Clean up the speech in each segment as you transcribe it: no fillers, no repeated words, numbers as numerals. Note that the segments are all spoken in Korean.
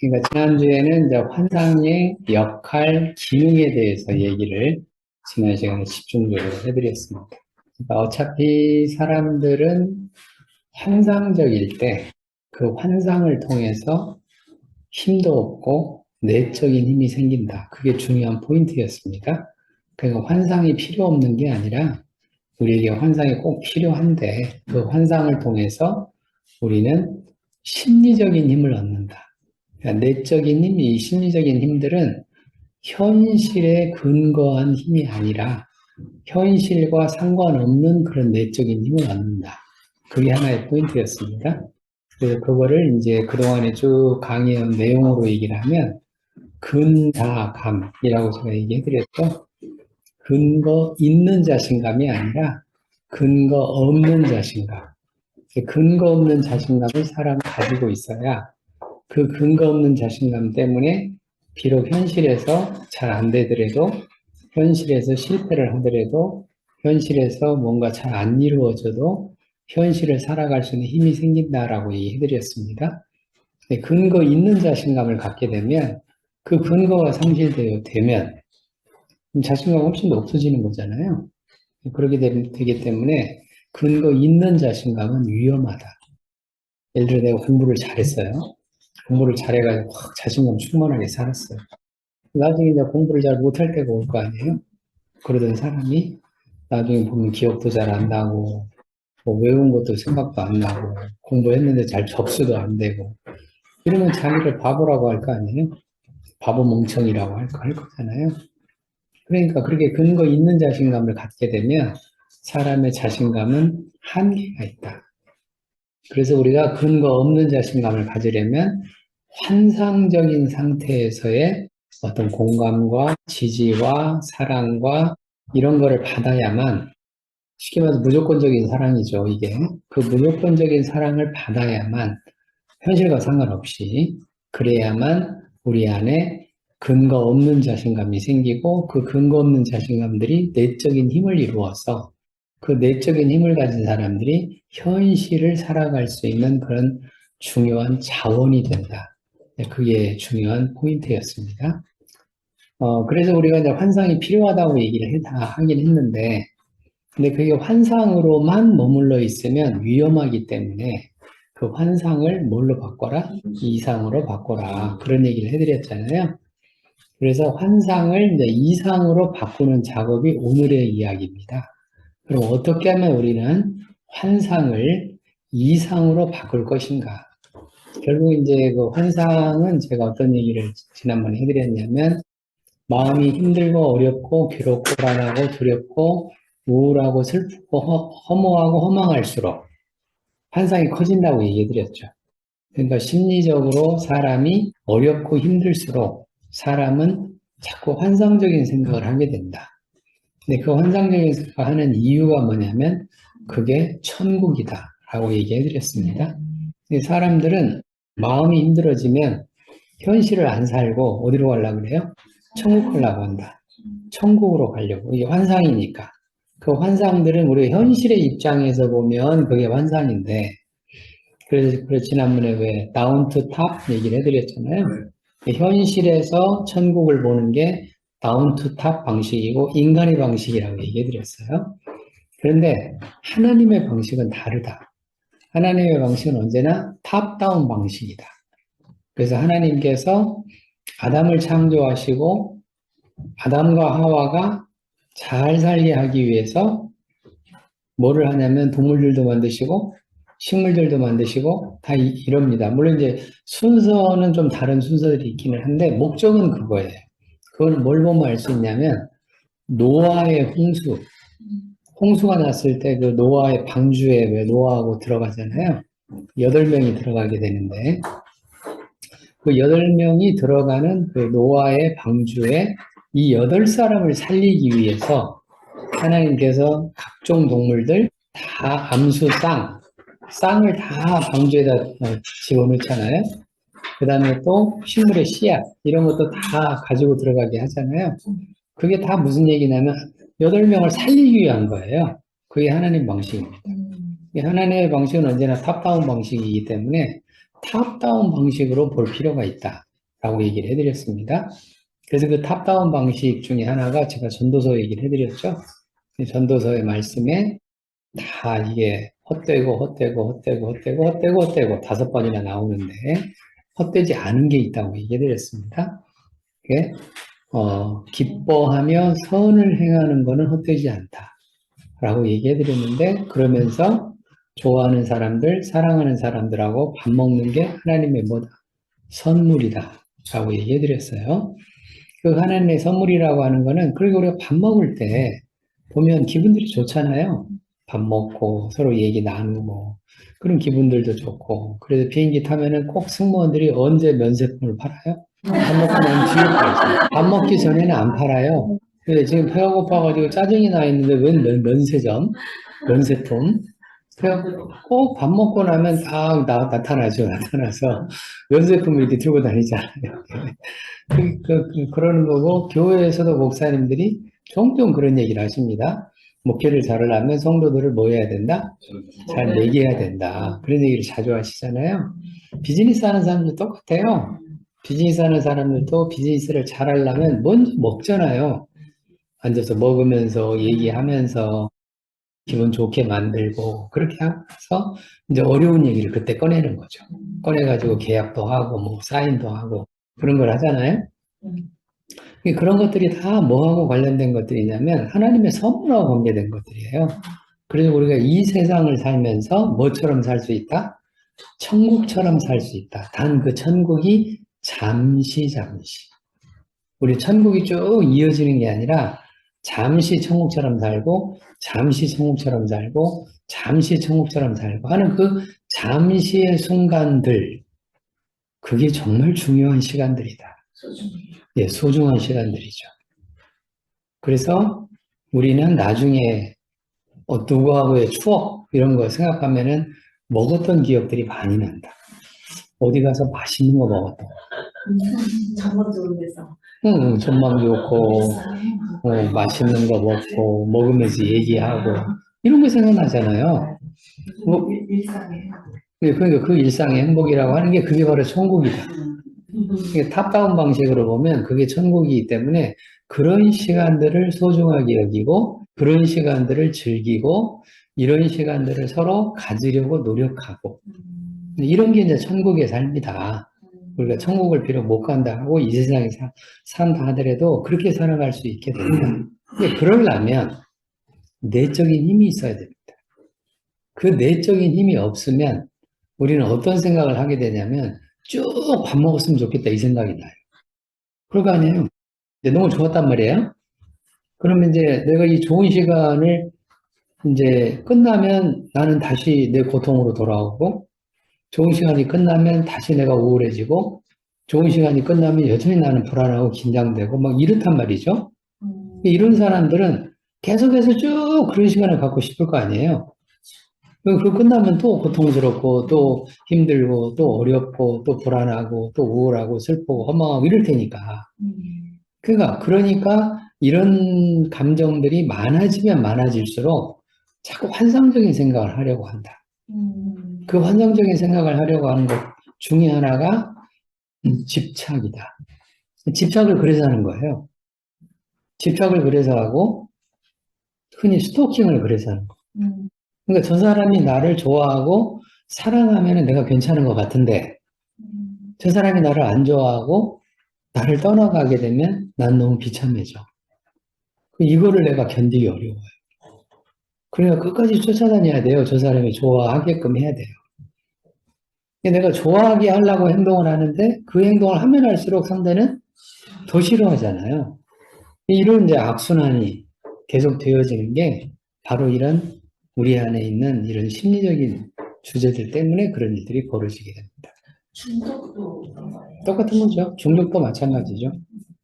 그러니까 지난주에는 이제 환상의 역할, 기능에 대해서 얘기를 지난 시간에 집중적으로 해드렸습니다. 그러니까 어차피 사람들은 환상적일 때 그 환상을 통해서 힘도 얻고 내적인 힘이 생긴다. 그게 중요한 포인트였습니다. 그러니까 환상이 필요 없는 게 아니라 우리에게 환상이 꼭 필요한데 그 환상을 통해서 우리는 심리적인 힘을 얻는다. 그러니까 내적인 힘, 이 심리적인 힘들은 현실에 근거한 힘이 아니라 현실과 상관없는 그런 내적인 힘을 얻는다. 그게 하나의 포인트였습니다. 그래서 그거를 이제 그동안에 쭉 강의한 내용으로 얘기를 하면 근다감이라고 제가 얘기해드렸죠. 근거 있는 자신감이 아니라 근거 없는 자신감. 근거 없는 자신감을 사람이 가지고 있어야 그 근거 없는 자신감 때문에 비록 현실에서 잘 안 되더라도 현실에서 실패를 하더라도 현실에서 뭔가 잘 안 이루어져도 현실을 살아갈 수 있는 힘이 생긴다라고 얘기해드렸습니다. 근거 있는 자신감을 갖게 되면 그 근거가 상실되면 자신감이 훨씬 더 없어지는 거잖아요. 그렇게 되기 때문에 근거 있는 자신감은 위험하다. 예를 들어 내가 공부를 잘했어요. 공부를 잘해가지고 자신감 충만하게 살았어요. 나중에 이제 공부를 잘 못할 때가 올 거 아니에요? 그러던 사람이 나중에 보면 기억도 잘 안 나고, 뭐 외운 것도 생각도 안 나고, 공부했는데 잘 접수도 안 되고, 이러면 자기를 바보라고 할 거 아니에요? 바보 멍청이라고 할 거잖아요. 그러니까 그렇게 근거 있는 자신감을 갖게 되면 사람의 자신감은 한계가 있다. 그래서 우리가 근거 없는 자신감을 가지려면 환상적인 상태에서의 어떤 공감과 지지와 사랑과 이런 거를 받아야만, 쉽게 말해서 무조건적인 사랑이죠, 이게. 그 무조건적인 사랑을 받아야만 현실과 상관없이 그래야만 우리 안에 근거 없는 자신감이 생기고 그 근거 없는 자신감들이 내적인 힘을 이루어서 그 내적인 힘을 가진 사람들이 현실을 살아갈 수 있는 그런 중요한 자원이 된다. 그게 중요한 포인트였습니다. 그래서 우리가 이제 환상이 필요하다고 얘기를 하긴 했는데, 근데 그게 환상으로만 머물러 있으면 위험하기 때문에 그 환상을 뭘로 바꿔라? 이상으로 바꿔라. 그런 얘기를 해드렸잖아요. 그래서 환상을 이제 이상으로 바꾸는 작업이 오늘의 이야기입니다. 그럼 어떻게 하면 우리는 환상을 이상으로 바꿀 것인가? 결국 이제 그 환상은 제가 어떤 얘기를 지난번에 해드렸냐면 마음이 힘들고 어렵고 괴롭고 불안하고 두렵고 우울하고 슬프고 허무하고 허망할수록 환상이 커진다고 얘기해드렸죠. 그러니까 심리적으로 사람이 어렵고 힘들수록 사람은 자꾸 환상적인 생각을 하게 된다. 근데 그 환상적인 생각을 하는 이유가 뭐냐면 그게 천국이다 라고 얘기해드렸습니다. 사람들은 마음이 힘들어지면 현실을 안 살고 어디로 가려고 그래요? 천국 가려고 한다. 천국으로 가려고. 이게 환상이니까. 그 환상들은 우리 현실의 입장에서 보면 그게 환상인데, 그래서 지난번에 왜 다운 투 탑 얘기를 해드렸잖아요. 현실에서 천국을 보는 게 다운 투 탑 방식이고 인간의 방식이라고 얘기해드렸어요. 그런데 하나님의 방식은 다르다. 하나님의 방식은 언제나 탑 다운 방식이다. 그래서 하나님께서 아담을 창조하시고 아담과 하와가 잘 살게 하기 위해서 뭐를 하냐면 동물들도 만드시고 식물들도 만드시고 다 이럽니다. 물론 이제 순서는 좀 다른 순서들이 있기는 한데 목적은 그거예요. 그걸 뭘 보면 알 수 있냐면 노아의 홍수가 났을 때 그 노아의 방주에 왜 노아하고 들어가잖아요. 8명이 들어가게 되는데 그 8명이 들어가는 그 노아의 방주에 이 8사람을 살리기 위해서 하나님께서 각종 동물들 다 암수 쌍을 다 방주에다 집어넣잖아요. 그 다음에 또 식물의 씨앗 이런 것도 다 가지고 들어가게 하잖아요. 그게 다 무슨 얘기냐면 8명을 살리기 위한 거예요. 그게 하나님 방식입니다. 하나님의 방식은 언제나 탑다운 방식이기 때문에 탑다운 방식으로 볼 필요가 있다. 라고 얘기를 해드렸습니다. 그래서 그 탑다운 방식 중에 하나가 제가 전도서 얘기를 해드렸죠. 전도서의 말씀에 다 이게 헛되고 5번이나 나오는데 헛되지 않은 게 있다고 얘기해드렸습니다. 그게 기뻐하며 선을 행하는 것은 헛되지 않다라고 얘기해드렸는데, 그러면서 좋아하는 사람들, 사랑하는 사람들하고 밥 먹는 게 하나님의 뭐다? 선물이다라고 얘기해드렸어요. 그 하나님의 선물이라고 하는 거는, 그리고 우리가 밥 먹을 때 보면 기분들이 좋잖아요. 밥 먹고 서로 얘기 나누고 그런 기분들도 좋고. 그래서 비행기 타면은 꼭 승무원들이 언제 면세품을 팔아요? 밥 먹고 나면 뒤에 팔지. 밥 먹기 전에는 안 팔아요. 근데 지금 배가 고파가지고 짜증이 나 있는데 웬 면세점, 면세품. 꼭 밥 먹고 나면 딱 나타나죠. 나타나서 면세품을 이렇게 들고 다니잖아요. 그러는 거고, 교회에서도 목사님들이 종종 그런 얘기를 하십니다. 목회를 잘하려면 성도들을 뭐 해야 된다? 잘 먹여야 된다. 그런 얘기를 자주 하시잖아요. 비즈니스 하는 사람도 똑같아요. 비즈니스 하는 사람들도 비즈니스를 잘하려면 먼저 먹잖아요. 앉아서 먹으면서 얘기하면서 기분 좋게 만들고, 그렇게 해서 이제 어려운 얘기를 그때 꺼내는 거죠. 꺼내가지고 계약도 하고 뭐 사인도 하고 그런 걸 하잖아요. 그런 것들이 다 뭐하고 관련된 것들이냐면 하나님의 선물하고 관계된 것들이에요. 그래서 우리가 이 세상을 살면서 뭐처럼 살 수 있다? 천국처럼 살 수 있다. 단 그 천국이 잠시. 우리 천국이 쭉 이어지는 게 아니라 잠시 천국처럼 살고, 잠시 천국처럼 살고, 잠시 천국처럼 살고 하는 그 잠시의 순간들, 그게 정말 중요한 시간들이다. 예, 소중한 시간들이죠. 그래서 우리는 나중에 누구하고의 추억 이런 거 생각하면은 먹었던 기억들이 많이 난다. 어디 가서 맛있는 거 먹었던 거. 전망 좋은 데서. 전망 좋고 맛있는 거 먹고 먹으면서 얘기하고 이런 거 생각나잖아요. 뭐, 일상에. 그러니까 그 일상의 행복이라고 하는 게 그게 바로 천국이다. 탑다운 방식으로 보면 그게 천국이기 때문에 그런 시간들을 소중하게 여기고, 그런 시간들을 즐기고, 이런 시간들을 서로 가지려고 노력하고, 이런 게 이제 천국의 삶이다. 우리가 천국을 비록 못 간다 하고 이 세상에 산다 하더라도 그렇게 살아갈 수 있게 된다. 근데 그러려면 내적인 힘이 있어야 됩니다. 그 내적인 힘이 없으면 우리는 어떤 생각을 하게 되냐면 쭉 밥 먹었으면 좋겠다 이 생각이 나요. 그럴 거 아니에요. 근데 너무 좋았단 말이에요. 그러면 이제 내가 이 좋은 시간을 이제 끝나면 나는 다시 내 고통으로 돌아오고, 좋은 시간이 끝나면 다시 내가 우울해지고, 좋은 시간이 끝나면 여전히 나는 불안하고 긴장되고 막 이렇단 말이죠. 이런 사람들은 계속해서 쭉 그런 시간을 갖고 싶을 거 아니에요. 그 끝나면 또 고통스럽고 또 힘들고 또 어렵고 또 불안하고 또 우울하고 슬프고 허망하고 이럴 테니까. 그러니까 이런 감정들이 많아지면 많아질수록 자꾸 환상적인 생각을 하려고 한다. 그 환상적인 생각을 하려고 하는 것 중에 하나가 집착이다. 집착을 그래서 하는 거예요. 집착을 그래서 하고, 흔히 스토킹을 그래서 하는 거. 그러니까 저 사람이 나를 좋아하고 사랑하면 내가 괜찮은 것 같은데, 저 사람이 나를 안 좋아하고 나를 떠나가게 되면 난 너무 비참해져. 이거를 내가 견디기 어려워요. 그러니까 끝까지 쫓아다녀야 돼요. 저 사람이 좋아하게끔 해야 돼요. 내가 좋아하게 하려고 행동을 하는데 그 행동을 하면 할수록 상대는 더 싫어하잖아요. 이런 이제 악순환이 계속 되어지는 게 바로 이런 우리 안에 있는 이런 심리적인 주제들 때문에 그런 일들이 벌어지게 됩니다. 중독도 그런 거예요? 똑같은 거죠. 중독도 마찬가지죠.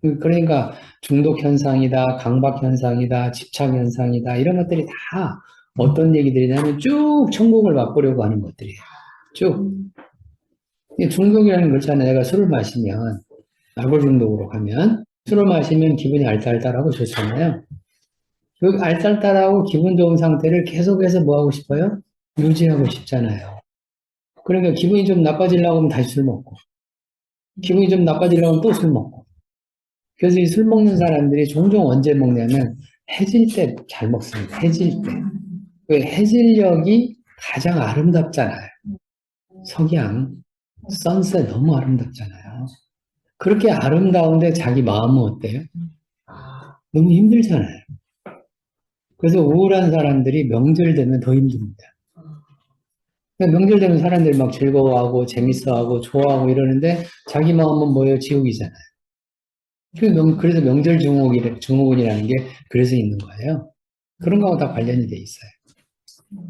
그러니까 중독 현상이다, 강박 현상이다, 집착 현상이다, 이런 것들이 다 어떤 얘기들이냐면 쭉 천국을 맛보려고 하는 것들이에요. 쭉. 중독이라는 거 있잖아요. 내가 술을 마시면, 알코올 중독으로 가면, 술을 마시면 기분이 알딸딸하고 좋잖아요. 그 알딸딸하고 기분 좋은 상태를 계속해서 뭐 하고 싶어요? 유지하고 싶잖아요. 그러니까 기분이 좀 나빠지려고 하면 다시 술 먹고. 기분이 좀 나빠지려면 또 술 먹고. 그래서 이 술 먹는 사람들이 종종 언제 먹냐면 해질 때 잘 먹습니다. 해질 때. 왜 해질녘이 가장 아름답잖아요. 석양, 선셋 너무 아름답잖아요. 그렇게 아름다운데 자기 마음은 어때요? 너무 힘들잖아요. 그래서 우울한 사람들이 명절 되면 더 힘듭니다. 그러니까 명절 되면 사람들이 막 즐거워하고 재밌어하고 좋아하고 이러는데 자기 마음은 뭐예요? 지옥이잖아요. 그래서 명절 증후군이라는 게 그래서 있는 거예요. 그런 거하고 다 관련이 돼 있어요.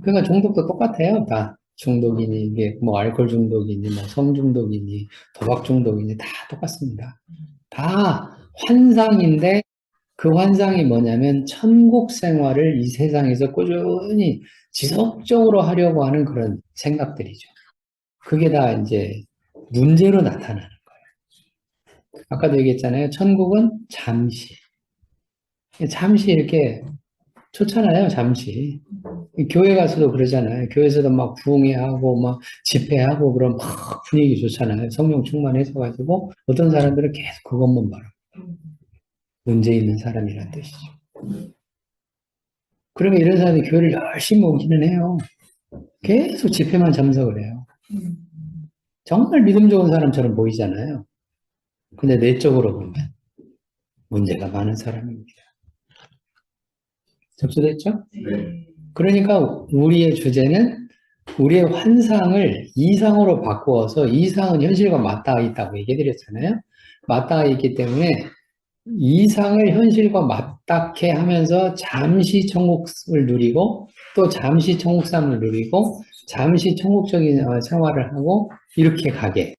그러니까 중독도 똑같아요. 다 중독이니 이게 뭐 알코올 중독이니 뭐 성중독이니 도박 중독이니 다 똑같습니다. 다 환상인데 그 환상이 뭐냐면 천국 생활을 이 세상에서 꾸준히 지속적으로 하려고 하는 그런 생각들이죠. 그게 다 이제 문제로 나타나는 거예요. 아까도 얘기했잖아요. 천국은 잠시. 잠시 이렇게 좋잖아요, 잠시. 교회 가서도 그러잖아요. 교회에서도 막 부흥회하고 막 집회하고 그럼 막 분위기 좋잖아요. 성령 충만해져가지고 어떤 사람들은 계속 그것만 바라. 문제 있는 사람이란 뜻이죠. 그러면 이런 사람이 교회를 열심히 오기는 해요. 계속 집회만 참석을 해요. 정말 믿음 좋은 사람처럼 보이잖아요. 근데 내적으로 보면 문제가 많은 사람입니다. 접수됐죠? 네. 그러니까 우리의 주제는 우리의 환상을 이상으로 바꾸어서 이상은 현실과 맞닿아 있다고 얘기해드렸잖아요. 맞닿아 있기 때문에 이상을 현실과 맞닿게 하면서 잠시 천국을 누리고 또 잠시 천국삼을 누리고 잠시 천국적인 생활을 하고 이렇게 가게